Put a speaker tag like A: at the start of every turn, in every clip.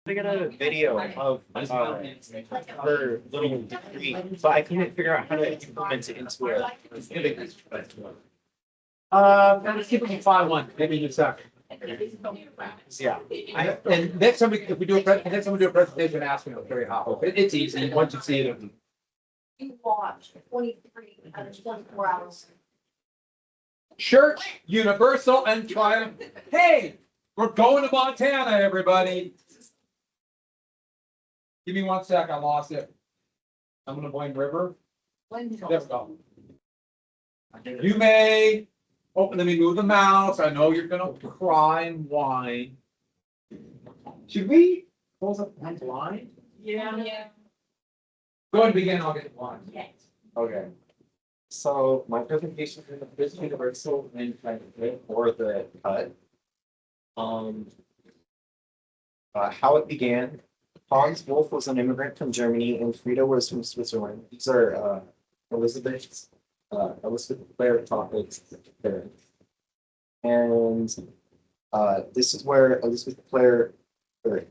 A: I got a video of her little degree, but I couldn't figure out how to implement it into a.
B: Let's keep it 5-1, maybe in a second.
A: Yeah.
B: And next time if we do next time we do a presentation, ask me, I'll carry how. It's easy, once you see it.
C: You watch 23 out of 24 hours.
B: Church, Universal and Triumph. Hey, we're going to Montana, everybody. Give me 1 sec, I lost it. I'm gonna blame River. There we go. You may, let me move the mouse. I know you're gonna cry and whine. Should we close up the line?
C: Yeah.
B: Go ahead and begin, I'll get the line.
A: Okay. So my presentation is the first universal and or the cut. Um. How it began. Hans Wolf was an immigrant from Germany, and Frida was from Switzerland. These are Elizabeth Clare topics. And this is where Elizabeth Clare, or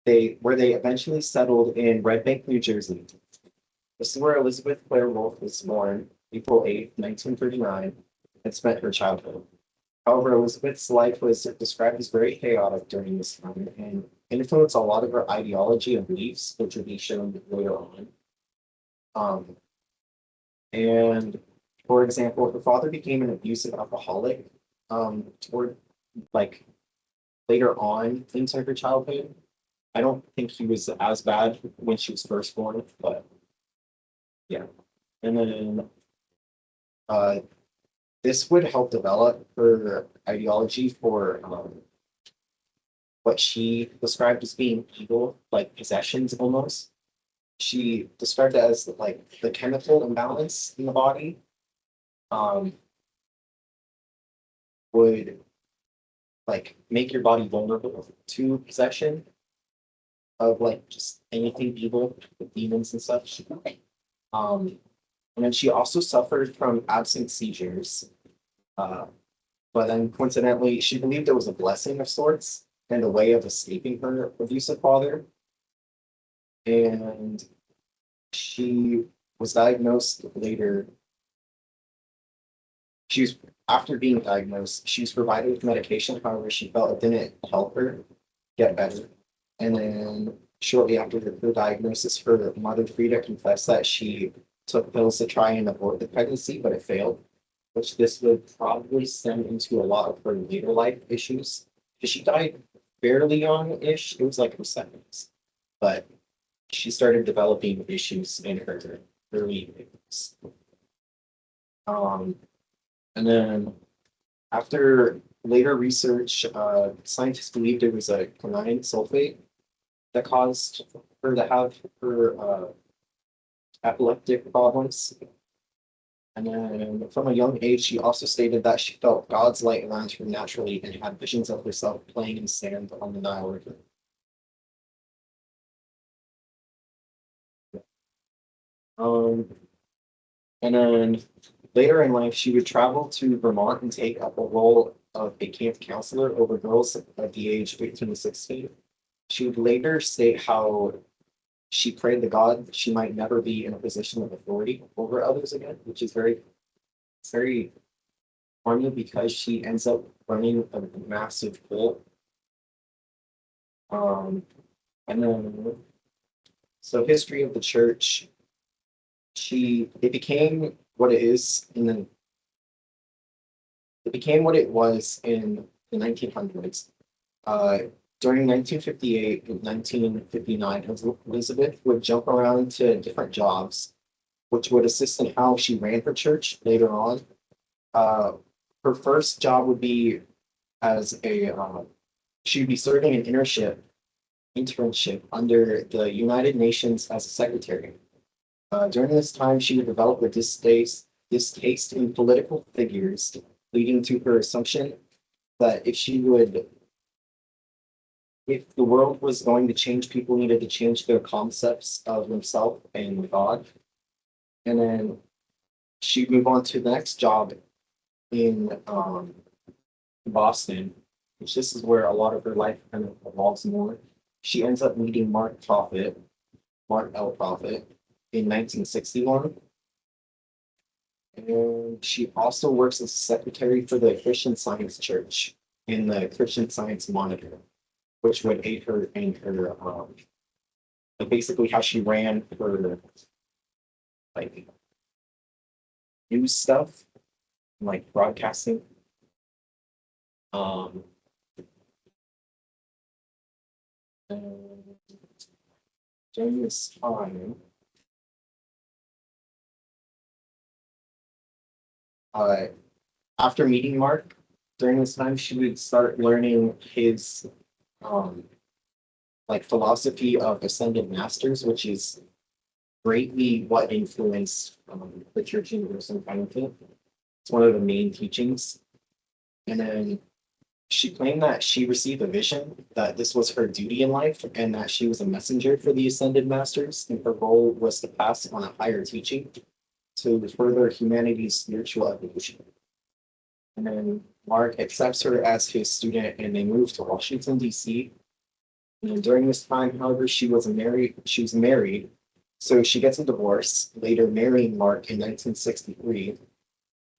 A: where they eventually settled in Red Bank, New Jersey. This is where Elizabeth Clare Wolf was born, April 8th, 1939, and spent her childhood. However, Elizabeth's life was described as very chaotic during this time and influenced a lot of her ideology and beliefs, which will be shown later on. And for example, her father became an abusive alcoholic toward like later on into her childhood. I don't think he was as bad when she was first born, but yeah. And then this would help develop her ideology for what she described as being evil, like possessions almost. She described it as like the chemical imbalance in the body would like make your body vulnerable to possession of like just anything evil, with demons and such. And then she also suffered from absent seizures. But then coincidentally, she believed it was a blessing of sorts and a way of escaping her abusive father. And she was diagnosed later. She was after being diagnosed, she was provided with medication. However, she felt it didn't help her get better. And then shortly after her diagnosis, her mother Frida confessed that she took pills to try and abort the pregnancy, but it failed. Which this would probably stem into a lot of her later life issues. Because she died fairly young-ish. It was like her 70s. But she started developing issues in her early years. And then after later research, scientists believed it was a quinine sulfate that caused her to have her epileptic problems. And then from a young age, she also stated that she felt God's light around her naturally and had visions of herself playing in sand on the Nile River. And then later in life, she would travel to Vermont and take up a role of a camp counselor over girls at the age of 18 to 16. She would later state how she prayed to God that she might never be in a position of authority over others again, which is very funny because she ends up running a massive cult. And then, so history of the church, it became what it is it became what it was in the 1900s. During 1958 and 1959, Elizabeth would jump around to different jobs, which would assist in how she ran her church later on. Her first job would be as she'd be serving an internship under the United Nations as a secretary. During this time, she would develop a distaste in political figures, leading to her assumption that if the world was going to change, people needed to change their concepts of themselves and God. And then she'd move on to the next job in Boston, which this is where a lot of her life kind of evolves more. She ends up meeting Mark L. Prophet, in 1961. And she also works as secretary for the Christian Science Church in the Christian Science Monitor, which would aid her in her, like basically how she ran her, like, news stuff, like broadcasting. Um, and during this time, uh, after meeting Mark, during this time, she would start learning his, um, like philosophy of ascended masters, which is greatly what influenced the Church Universal Covenant. It's one of the main teachings. And then she claimed that she received a vision that this was her duty in life and that she was a messenger for the ascended masters, and her role was to pass on a higher teaching to further humanity's spiritual evolution. And then Mark accepts her as his student and they move to Washington, D.C. And during this time, however, she was married. So she gets a divorce, later marrying Mark in 1963.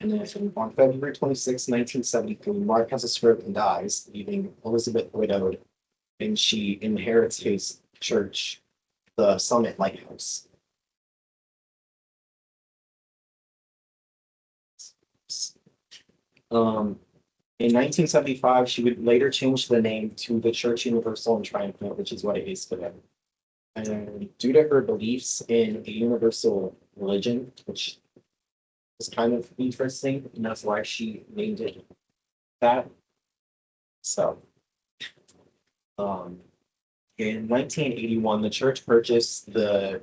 A: And then on February 26, 1973, Mark has a stroke and dies, leaving Elizabeth widowed, and she inherits his church, the Summit Lighthouse. In 1975, she would later change the name to the Church Universal and Triumphant, which is what it is today. And due to her beliefs in a universal religion, which is kind of interesting, and that's why she named it that. So, in 1981, the church purchased the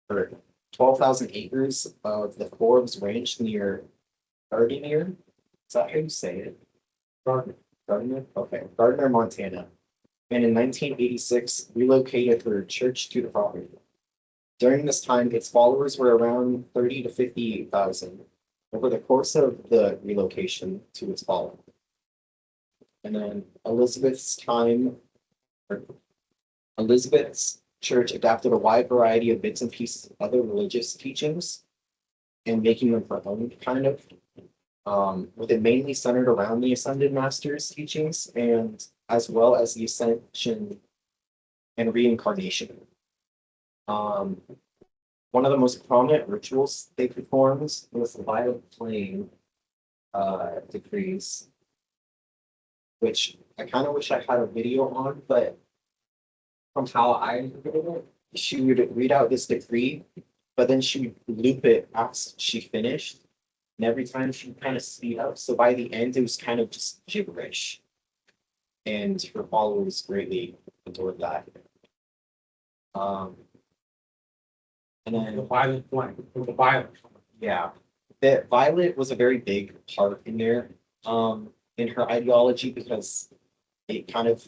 A: for 12,000 acres of the Forbes Ranch near Gardiner. Is that how you say it? Gardner? Okay, Gardner, Montana. And in 1986, relocated her church to the property. During this time, its followers were around 30 to 50,000 over the course of the relocation to its following. And then Elizabeth's church adapted a wide variety of bits and pieces of other religious teachings and making them her own, kind of, with it mainly centered around the Ascended Masters teachings and as well as the Ascension and Reincarnation. One of the most prominent rituals they performed was the Violet Flame decrees, which I kind of wish I had a video on, but from how I did it, she would read out this decree, but then she would loop it as she finished. And every time she would kind of speed up. So by the end, it was kind of just gibberish. And her followers greatly adored that. And
B: The
A: then,
B: violent one, the violent.
A: yeah, the Violet was a very big part in there, in her ideology because it kind of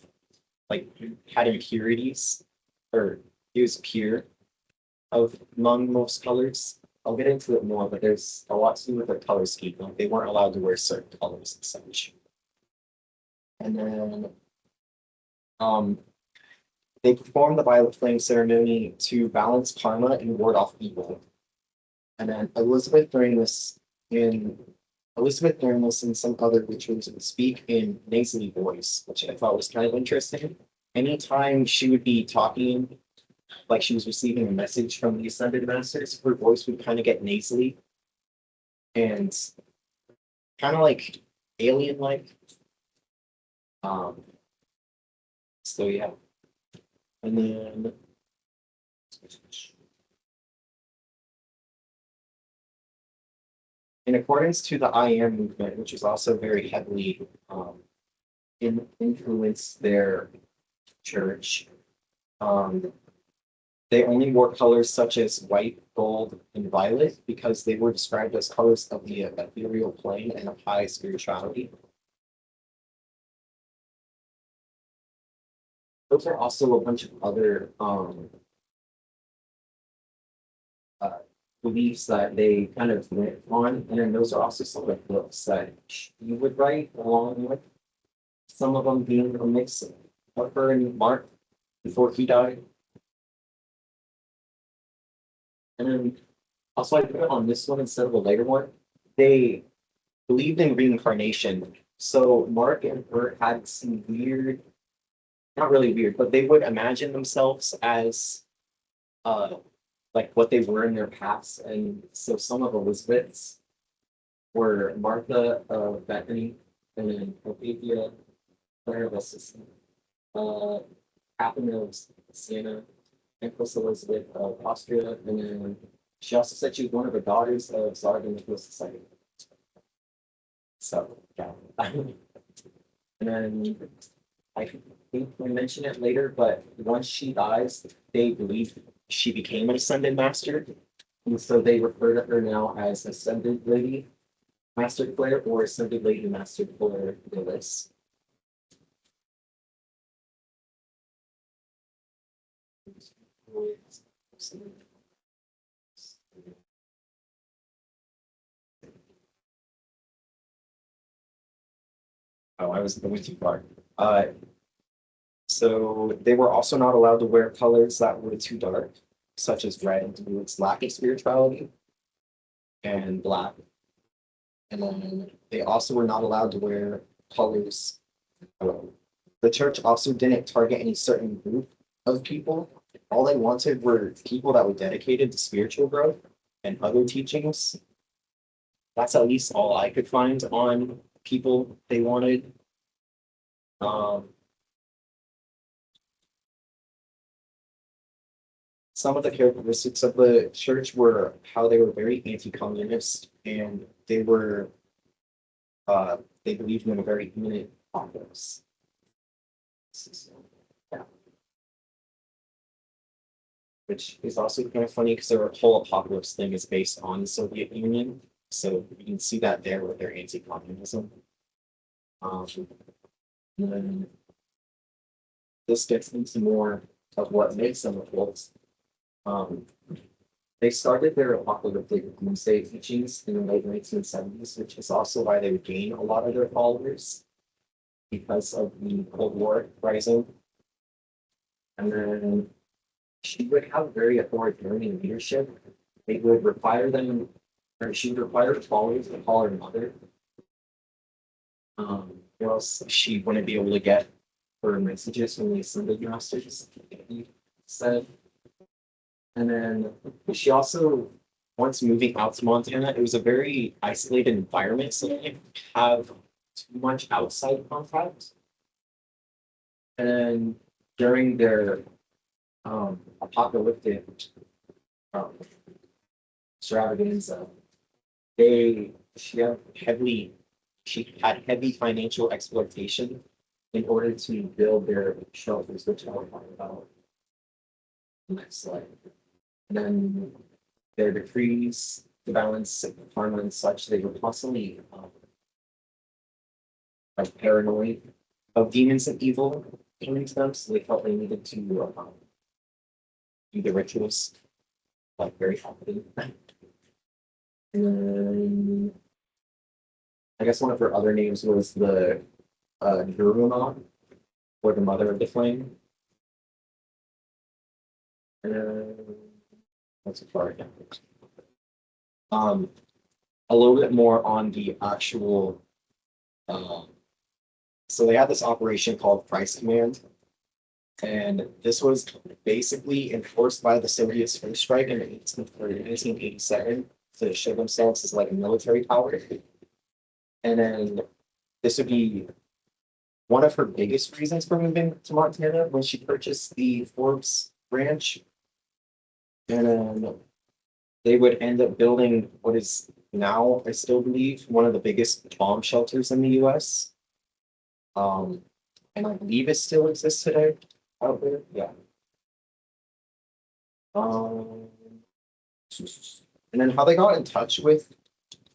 A: like had impurities, or it was pure of among most colors. I'll get into it more, but there's a lot to do with their color scheme. Like they weren't allowed to wear certain colors and such. And then they performed the Violet Flame ceremony to balance karma and ward off evil. And then Elizabeth during this and some other rituals would speak in nasally voice, which I thought was kind of interesting. Anytime she would be talking, like she was receiving a message from the Ascended Masters, her voice would kind of get nasally and kind of like alien-like. So yeah. And then in accordance to the I Am movement, which is also very heavily influenced their church, they only wore colors such as white, gold, and violet because they were described as colors of the ethereal plane and of high spirituality. Those are also a bunch of other beliefs that they kind of went on, and then those are also some of the books that you would write along with some of them being a mix of her and Mark. before he died. And then also I put it on this one instead of a later one. They believed in reincarnation. So Mark and Bert had some weird, not really weird, but they would imagine themselves as uh like what they were in their past. And so some of Elizabeth's were Martha, Bethany, and then Ophelia, Claire of Assistant, uh, Catherine of Siena, Empress Elizabeth of Austria, and then she also said she was one of the daughters of Tsar Nicholas II. So, yeah. And then I think we mention it later, but once she dies, they believe she became an Ascended Master. And so they refer to her now as Ascended Lady Master Claire or Ascended Lady Master Claire Willis. Oh, I was going too far. So they were also not allowed to wear colors that were too dark, such as red and blue. It's lack of spirituality and black. And then they also were not allowed to wear colors. The church also didn't target any certain group of people. All they wanted were people that were dedicated to spiritual growth and other teachings. That's at least all I could find on people they wanted. Some of the characteristics of the church were how they were very anti-communist and they believed in a very imminent apocalypse. Yeah. Which is also kind of funny because their whole apocalypse thing is based on the Soviet Union. So you can see that there with their anti-communism. And then this gets into more of what makes them a cult. They started their apocalyptic doomsday teachings in the late 1970s, which is also why they would gain a lot of their followers because of the Cold War rising. And then she would have very authoritarian leadership. They would require them, or she would require the followers to call her mother. Or else she wouldn't be able to get her messages from the Ascended Masters, he said. And then she also, once moving out to Montana, it was a very isolated environment, so they didn't have too much outside contact. And then during their apocalyptic um, extravaganza, she had heavy financial exploitation in order to build their shelters, which I'll talk about next slide. And then their decrees to balance karma and such, they were constantly like paranoid of demons and evil coming to them, so they felt they needed to do the rituals like very often. And I guess one of her other names was the Guruma, or the Mother of the Flame. That's a far again. A little bit more on the actual. So they had this operation called Price Command, and this was basically enforced by the Soviets first strike in 1987 to show themselves as like a military power. And then this would be one of her biggest reasons for moving to Montana when she purchased the Forbes Ranch. And then they would end up building what is now, I still believe, one of the biggest bomb shelters in the US. And I believe it still exists today out there. Yeah. And then how they got in touch with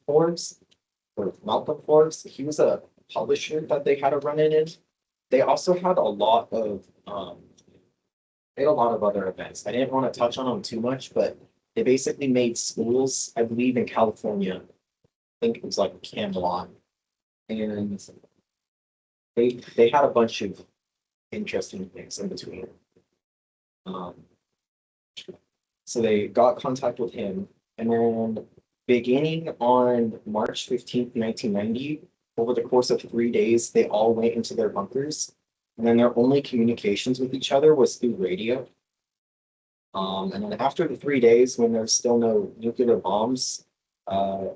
A: Forbes or Malcolm Forbes, he was a publisher that they had a run in. They also had a lot of they had a lot of other events. I didn't want to touch on them too much, but they basically made schools, I believe in California. I think it was like Camelot. And they had a bunch of interesting things in between. Um, so they got contact with him, and then beginning on March 15th, 1990, over the course of 3 days, they all went into their bunkers, and then their only communications with each other was through radio. And then after the 3 days, when there's still no nuclear bombs, the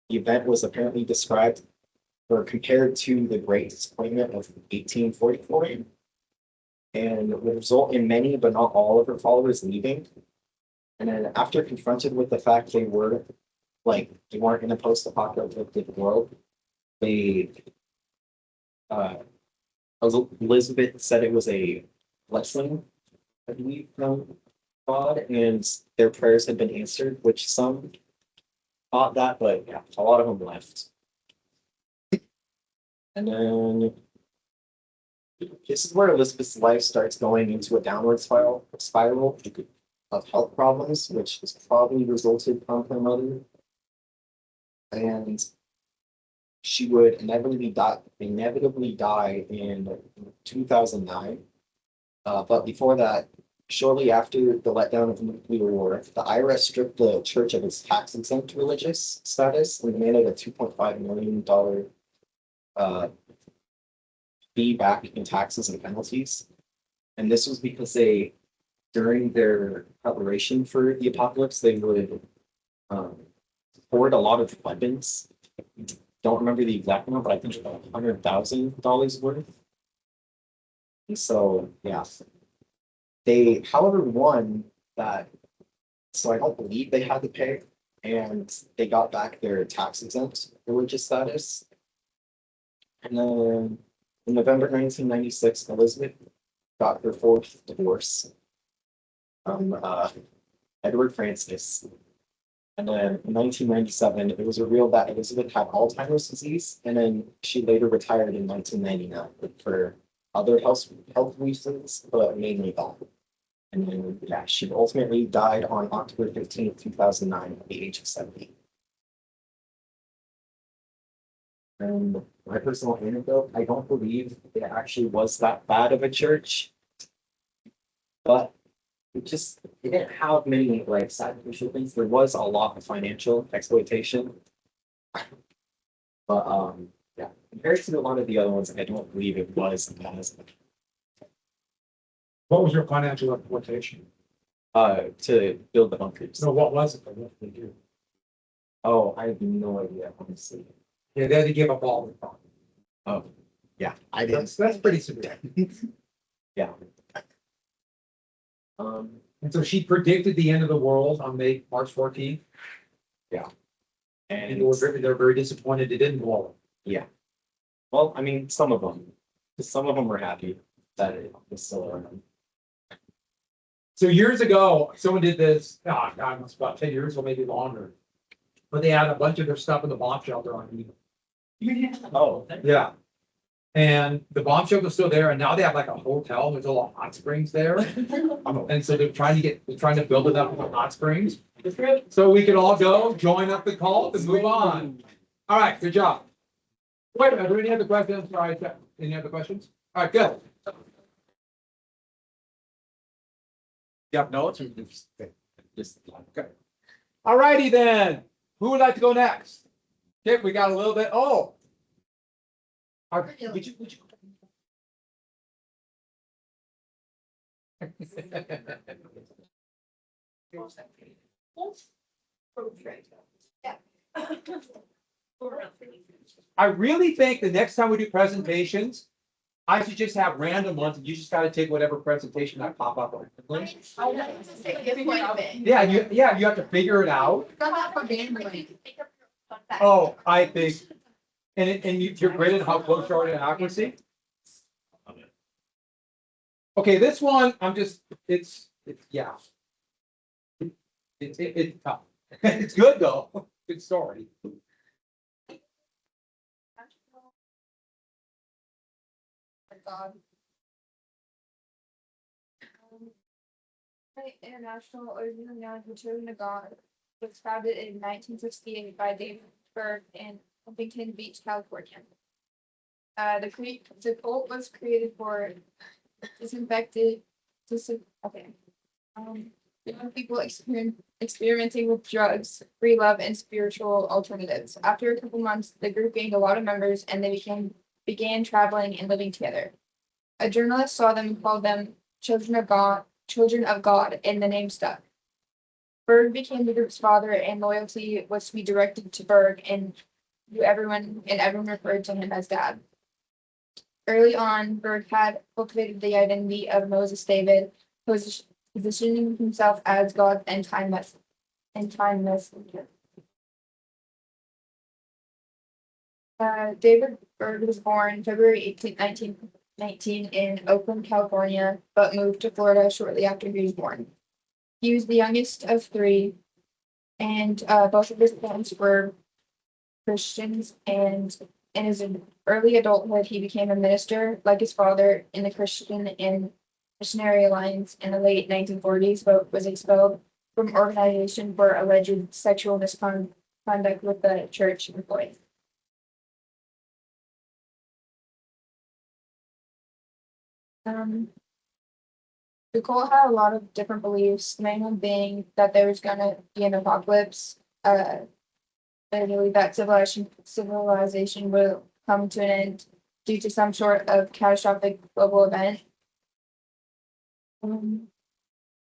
A: event was apparently described or compared to the Great Disappointment of 1844, and would result in many, but not all, of her followers leaving. And then, after confronted with the fact they weren't in a post-apocalyptic world, they Elizabeth said it was a blessing, I believe, from God, and their prayers had been answered, which some thought that, but yeah, a lot of them left. And then this is where Elizabeth's life starts going into a downward spiral of health problems, which has probably resulted from her mother. And she would inevitably die in 2009. But before that, shortly after the letdown of the nuclear war, the IRS stripped the church of its tax-exempt religious status and demanded a $2.5 million fee back in taxes and penalties. And this was because during their preparation for the apocalypse, they would hoard a lot of weapons. Don't remember the exact amount, but I think about $100,000 worth. And so, yeah, they, however, won that. So I don't believe they had to pay, and they got back their tax exempt religious status. And then in November 1996, Elizabeth got her fourth divorce from Edward Francis. And then in 1997, it was revealed that Elizabeth had Alzheimer's disease, and then she later retired in 1999 for other health reasons, but mainly that. And then, yeah, she ultimately died on October 15th, 2009, at the age of 70. And my personal anecdote, I don't believe it actually was that bad of a church, but it didn't have many like sacrificial things. There was a lot of financial exploitation. But yeah, compared to a lot of the other ones, I don't believe it was as
B: What was your financial exploitation?
A: to build the bunkers.
B: So what was it? What did they do?
A: Oh, I have no idea, honestly.
B: Yeah, they had to give up all the property.
A: Oh, yeah, I didn't.
B: That's pretty severe.
A: Yeah.
B: And so she predicted the end of the world on March 14th. And they're very disappointed it didn't blow.
A: Yeah. Well, I mean, some of them were happy that it was still around.
B: So years ago, someone did this, God, it was about 10 years or maybe longer. But they had a bunch of their stuff in the bomb shelter on eBay.
A: Oh,
B: Yeah. And the bomb shelter is still there, and now they have like a hotel. There's a lot of hot springs there. And so they're trying to build it up with hot springs. So we can all go join up the cult and move on. All right, good job. Wait a minute, are there any other questions? Sorry, any other questions? All right, good. You have notes or just okay. All righty then. Who would like to go next? Okay, we got a little bit. Oh. Would you
C: Yeah.
B: I really think the next time we do presentations, I should just have random ones and you just gotta take whatever presentation I pop up on. Yeah, you have to figure it out. Oh, I think, and you're great at how close you are to accuracy. Okay, this one, it's yeah. It's tough. It's good though. Good story.
C: International Organization Children of God was founded in 1968 by David Berg in Huntington Beach, California. The cult was created for Young people experimenting with drugs, free love, and spiritual alternatives. After a couple months, the group gained a lot of members, and they began traveling and living together. A journalist saw them and called them children of God, and the name stuck. Berg became the group's father, and loyalty was to be directed to Berg, and everyone referred to him as Dad. Early on, Berg had cultivated the identity of Moses David, positioning himself as God's end time messenger. David Berg was born February 18th, 1919 in Oakland, California, but moved to Florida shortly after he was born. He was the youngest of three, and both of his parents were Christians, and in his early adulthood, he became a minister, like his father, in the Christian and Missionary Alliance in the late 1940s, but was expelled from organization for alleged sexual misconduct with the church employees. The cult had a lot of different beliefs, the main one being that there was gonna be an apocalypse. They believe that civilization will come to an end due to some sort of catastrophic global event.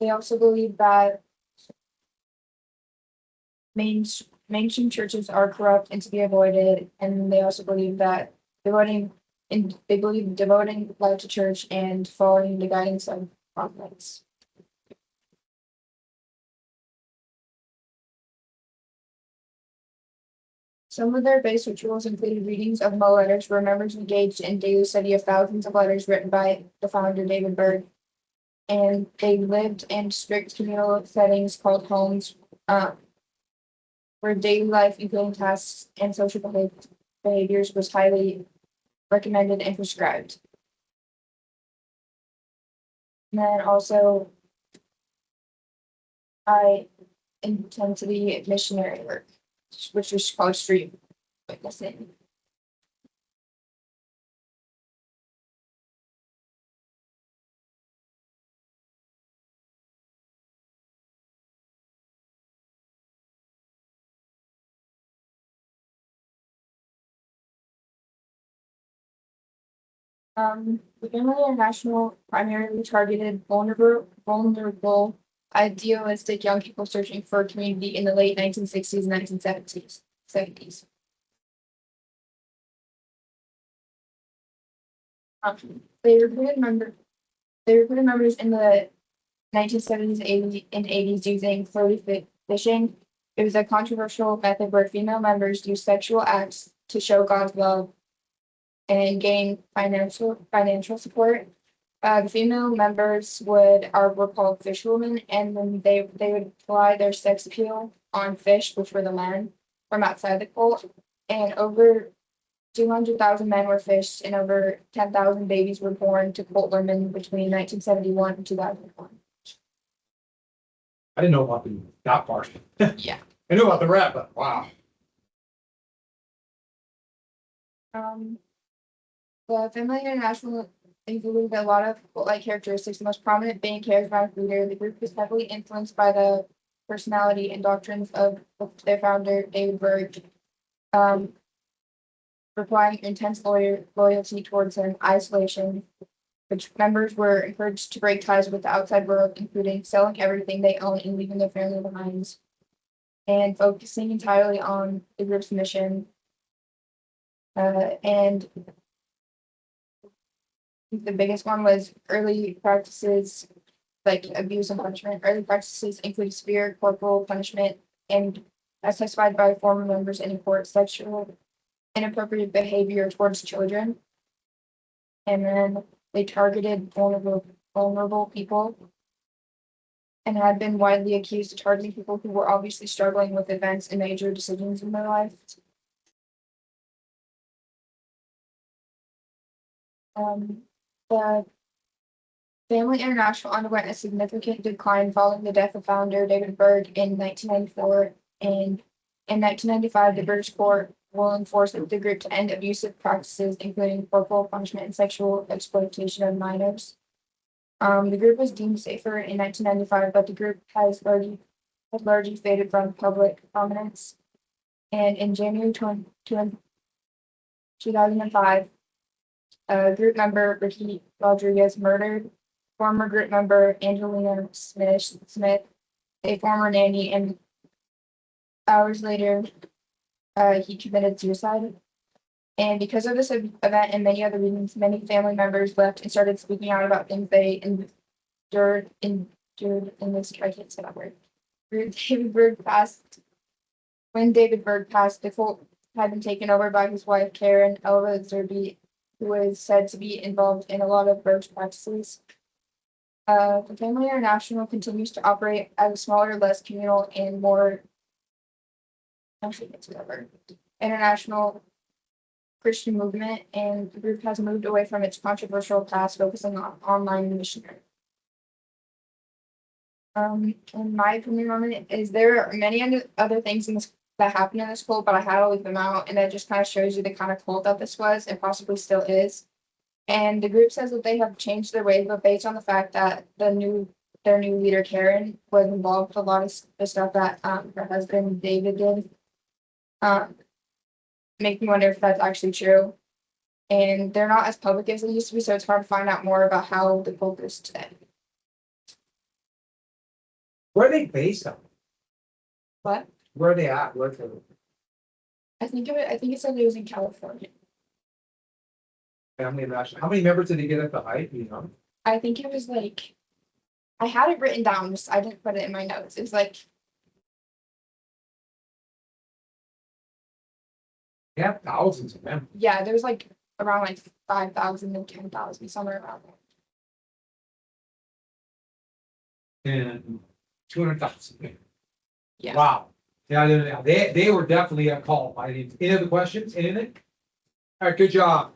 C: They also believe that mainstream churches are corrupt and to be avoided, and they also believe that devoting life to church and following the guidance of prophets. Some of their base rituals included readings of Mo letters, where members engaged in daily study of thousands of letters written by the founder David Berg, and they lived in strict communal settings called homes, where daily life, including tasks and social behaviors, was highly recommended and prescribed. And then also high intensity missionary work, which is called street witnessing. The Family International primarily targeted vulnerable, idealistic young people searching for a community in the late 1960s and 1970s. They recruited members in the 1970s and 80s using floaty fishing. It was a controversial method where female members used sexual acts to show God's love and gain financial support. The female members were called fishwomen, and then they would fly their sex appeal on fish, which were the men from outside the cult, and over 200,000 men were fished, and over 10,000 babies were born to cult women between 1971 and 2001.
B: I didn't know about that part.
C: Yeah.
B: I knew about the rap, but wow.
C: The Family International included a lot of cult-like characteristics, the most prominent being charismatic leader. The group was heavily influenced by the personality and doctrines of their founder, David Berg, requiring intense loyalty towards an isolation, which members were encouraged to break ties with the outside world, including selling everything they own and leaving their family behind, and focusing entirely on the group's mission. And the biggest one was early practices like abuse and punishment. Early practices include severe corporal punishment and, as testified by former members in court, sexual inappropriate behavior towards children. And then they targeted vulnerable people and had been widely accused of targeting people who were obviously struggling with events and major decisions in their life. The Family International underwent a significant decline following the death of founder David Berg in 1994, and in 1995, the British court will enforce the group to end abusive practices, including corporal punishment and sexual exploitation of minors. The group was deemed safer in 1995, but the group has largely faded from public prominence. And in January 2005, a group member, Ricky Rodriguez, murdered former group member Angelina Smith, a former nanny, and hours later, he committed suicide. And because of this event and many other reasons, many family members left and started speaking out about things they endured in this, I can't say that word. When David Berg passed, the cult had been taken over by his wife, Karen Elva Zerby, who was said to be involved in a lot of Berg's practices. The Family International continues to operate as a smaller, less communal, and more international Christian movement, and the group has moved away from its controversial past, focusing on online missionary. In my opinion on it, is there are many other things in this that happened in this cult, but I had to leave them out, and that just kind of shows you the kind of cult that this was and possibly still is. And the group says that they have changed their ways, but based on the fact that their new leader Karen was involved with a lot of the stuff that her husband David did, make me wonder if that's actually true. And they're not as public as they used to be, so it's hard to find out more about how the cult is today.
B: Where are they based on?
C: What?
B: Where are they at? Where's the?
C: I think it said it was in California.
B: Family International. How many members did he get at the height? You know?
C: I think it was like, I had it written down, just I didn't put it in my notes. It was like,
B: They have thousands of members.
C: yeah, there was like around like 5,000 and 10,000, somewhere around there.
B: And 200,000.
C: Yeah.
B: Wow. Yeah, they were definitely a call. Any other questions? Anything? All right, good job.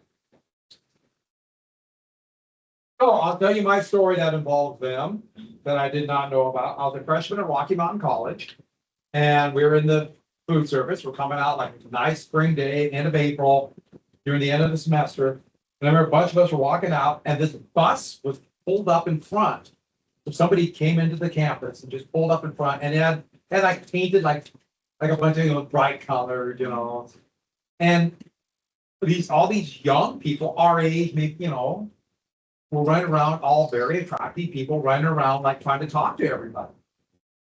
B: Oh, I'll tell you my story that involved them that I did not know about. I was a freshman at Rocky Mountain College, and we were in the food service. We're coming out like a nice spring day, end of April, during the end of the semester. And I remember a bunch of us were walking out, and this bus was pulled up in front. So somebody came into the campus and just pulled up in front, and it had like painted like a bunch of bright colored, and all these young people our age, maybe, were running around, all very attractive people running around like trying to talk to everybody.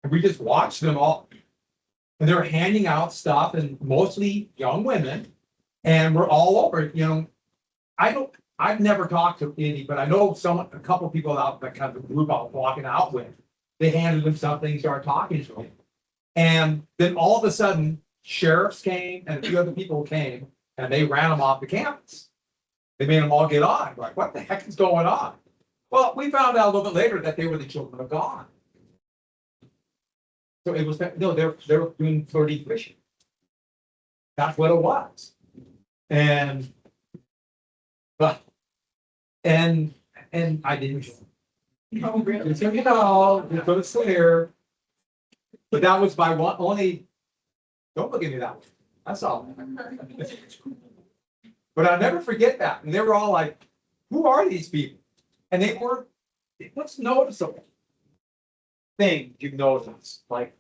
B: And we just watched them all, and they were handing out stuff, and mostly young women, and we're all over. I've never talked to any, but I know a couple of people out that kind of group I was walking out with. They handed them something, started talking to them. And then all of a sudden, sheriffs came and a few other people came, and they ran them off the campus. They made them all get on. Like, what the heck is going on? Well, we found out a little bit later that they were the children of God. So it was they were doing flirty fishing. That's what it was. And I didn't join.
C: Oh, really?
B: So, it's clear. But that was my one only. Don't look at me that way. That's all. But I'll never forget that. And they were all like, who are these people? And they were, what's noticeable thing you've noticed? Like,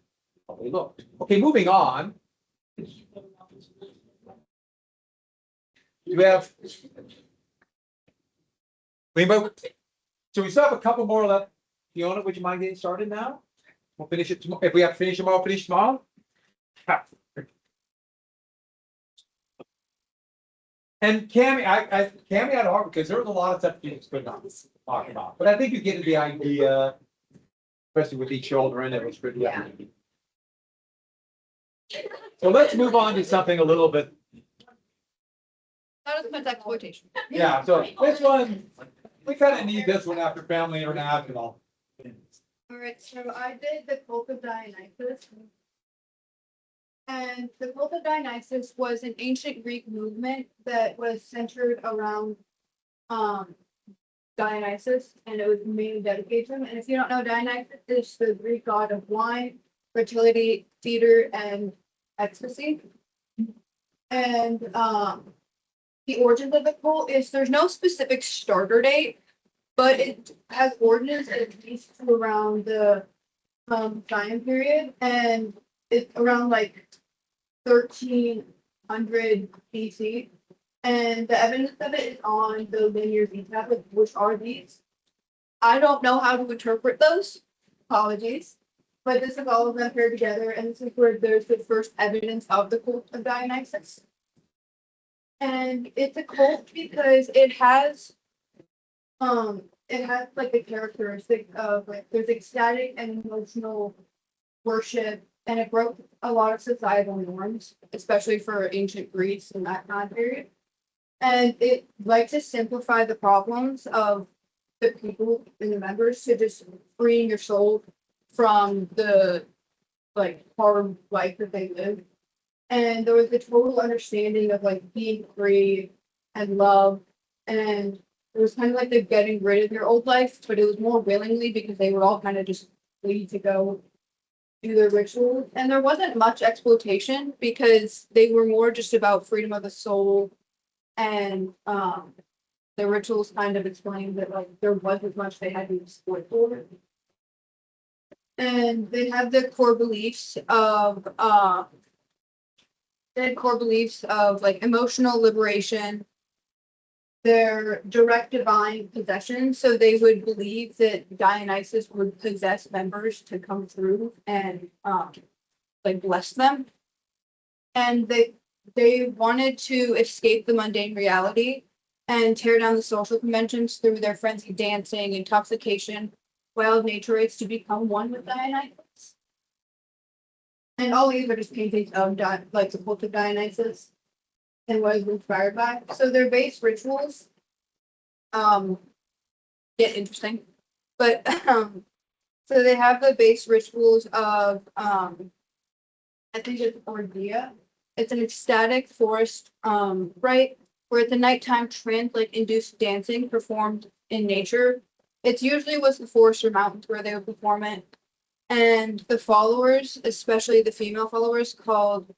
B: oh, they looked. Okay, moving on. We have. So we still have a couple more left. Fiona, would you mind getting started now? We'll finish it tomorrow. If we have to finish tomorrow, finish tomorrow. And Cammy, Cammy had a hard because there was a lot of stuff you could not talk about. But I think you get the idea, especially with these children, it was pretty.
C: Yeah.
B: So let's move on to something a little bit.
D: That was my exploitation.
B: Yeah, so this one, we kind of need this one after Family International.
D: All right, so I did the cult of Dionysus. And the cult of Dionysus was an ancient Greek movement that was centered around Dionysus, and it was mainly dedicated to him. And if you don't know, Dionysus is the Greek god of wine, fertility, theater, and ecstasy. And the origins of the cult is there's no specific starter date, But it has ordinance at least around the time period, and it's around like 1300 BC. And the evidence of it is on the linear Z tablets, which are these. I don't know how to interpret those. Apologies. But this is all of them paired together, and this is where there's the first evidence of the cult of Dionysus. And it's a cult because it has like a characteristic of like there's ecstatic and emotional worship, and it broke a lot of societal norms, especially for ancient Greece in that time period. And it likes to simplify the problems of the people and the members to just freeing your soul from the like hard life that they live. And there was a total understanding of like being free and love. And it was kind of like the getting rid of your old life, but it was more willingly because they were all kind of just free to go do their rituals. And there wasn't much exploitation because they were more just about freedom of the soul. And the rituals kind of explained that like there wasn't much they had to exploit for it. And they have the core beliefs of like emotional liberation, their direct divine possession. So they would believe that Dionysus would possess members to come through and like bless them. And they wanted to escape the mundane reality and tear down the social conventions through their frenzied dancing, intoxication, wild nature rates to become one with Dionysus. And all these are just paintings of like the cult of Dionysus and what is inspired by. So their base rituals get interesting. But so they have the base rituals of I think it's Orgia. It's an ecstatic forest rite where it's a nighttime trance like induced dancing performed in nature. It's usually was the forest or mountains where they would perform it. And the followers, especially the female followers called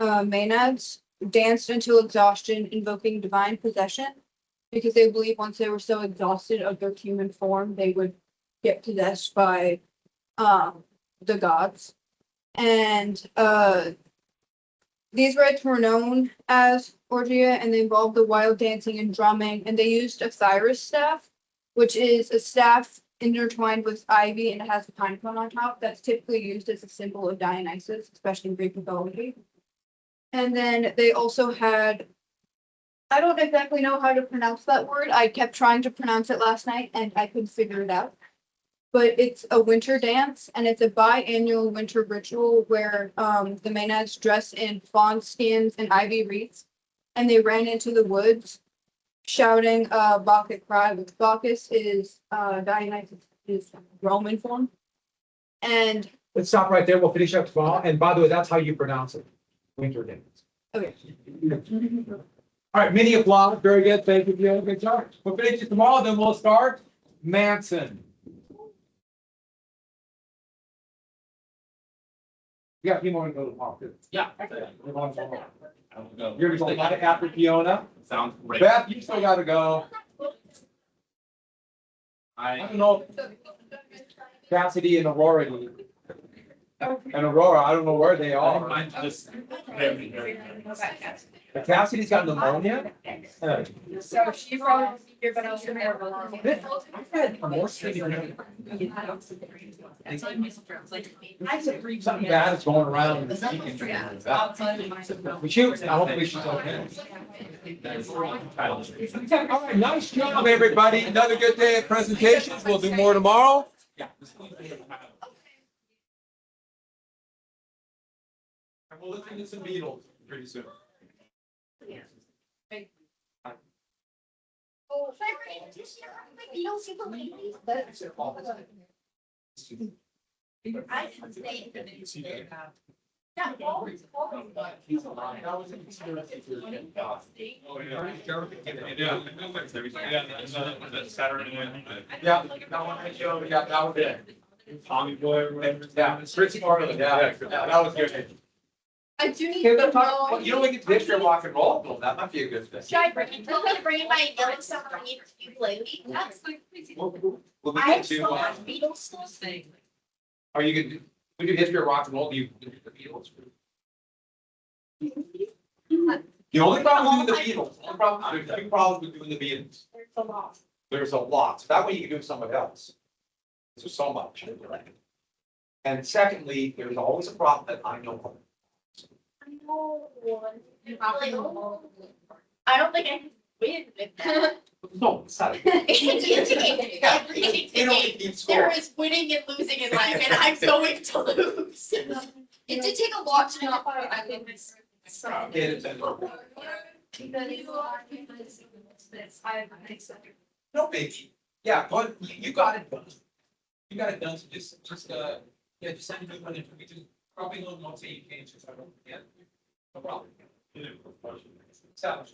D: Maenads, danced until exhaustion, invoking divine possession, because they believe once they were so exhausted of their human form, they would get possessed by the gods. And these rites were known as Orgia, and they involved the wild dancing and drumming, and they used a Cyrus staff, which is a staff intertwined with ivy and it has a pine cone on top. That's typically used as a symbol of Dionysus, especially in Greek mythology. And then they also had, I don't exactly know how to pronounce that word. I kept trying to pronounce it last night and I couldn't figure it out. But it's a winter dance, and it's a biannual winter ritual where the Maenads dress in fawn skins and ivy wreaths, and they ran into the woods shouting Bacchic cry, which Bacchus is Dionysus is Roman form. And
B: Let's stop right there. We'll finish up tomorrow. And by the way, that's how you pronounce it. Winter dance.
D: okay.
B: All right, mini applause. Very good. Thank you. Fiona. Good job. We'll finish it tomorrow, then we'll start Manson. Yeah, you want to go to the park too.
E: Yeah.
B: You're going right after Fiona.
E: Sounds great.
B: Beth, you still gotta go. I don't know. Cassidy and Aurora. And Aurora, I don't know where they are.
E: I'm just.
B: But Cassidy's got pneumonia.
C: So she probably you're gonna
B: I've had more sleeping. Something bad is going around. We shoot. I hope she's okay. All right, nice job, everybody. Another good day of presentations. We'll do more tomorrow. Yeah. And we'll listen to some Beatles pretty soon. Yeah, that one, yeah, that was it.
E: Tommy Boy, whatever.
B: Yeah, Fritz Farley, yeah, that was good.
D: I do need
B: Yeah,
D: to
B: that's not-
D: know.
B: well, you know, we get history of rock and roll, well, that might be a good thing.
E: Should I bring in my yellow submarine ukulele? That's like crazy.
B: We'll
E: I
B: get
E: have
B: to,
E: so much Beatles stuff.
B: are you gonna, we do history of rock and roll, do you do the Beatles? The only problem with doing the Beatles, there's two problems with doing the Beatles.
E: There's a lot.
B: There's a lot, so that way you can do something else. There's so much. And secondly, there's always a problem that I know of.
E: I know one. I don't think I can win with that.
B: No, it's not.
E: Everything
B: You don't
E: today,
B: need
E: there
B: score.
E: is winning and losing in life, and I'm going to lose. It did take a lot to not, I think this.
B: Get it done. No biggie. Yeah, but you got it done. You got it done, so just, yeah, just send me one and we just probably a little more so you can just, I don't, yeah. No problem. So.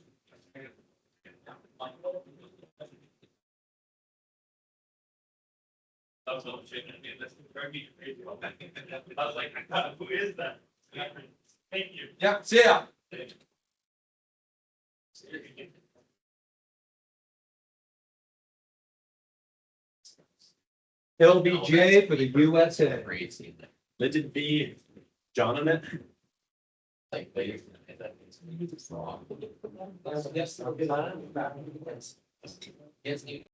F: I was on shit, I mean, that's very crazy. I was like, who is that? Thank you.
B: Yeah, see ya. LBJ for the USA.
F: Legend B, Jonathan.
A: Like, they.
B: Yes.
A: Yes.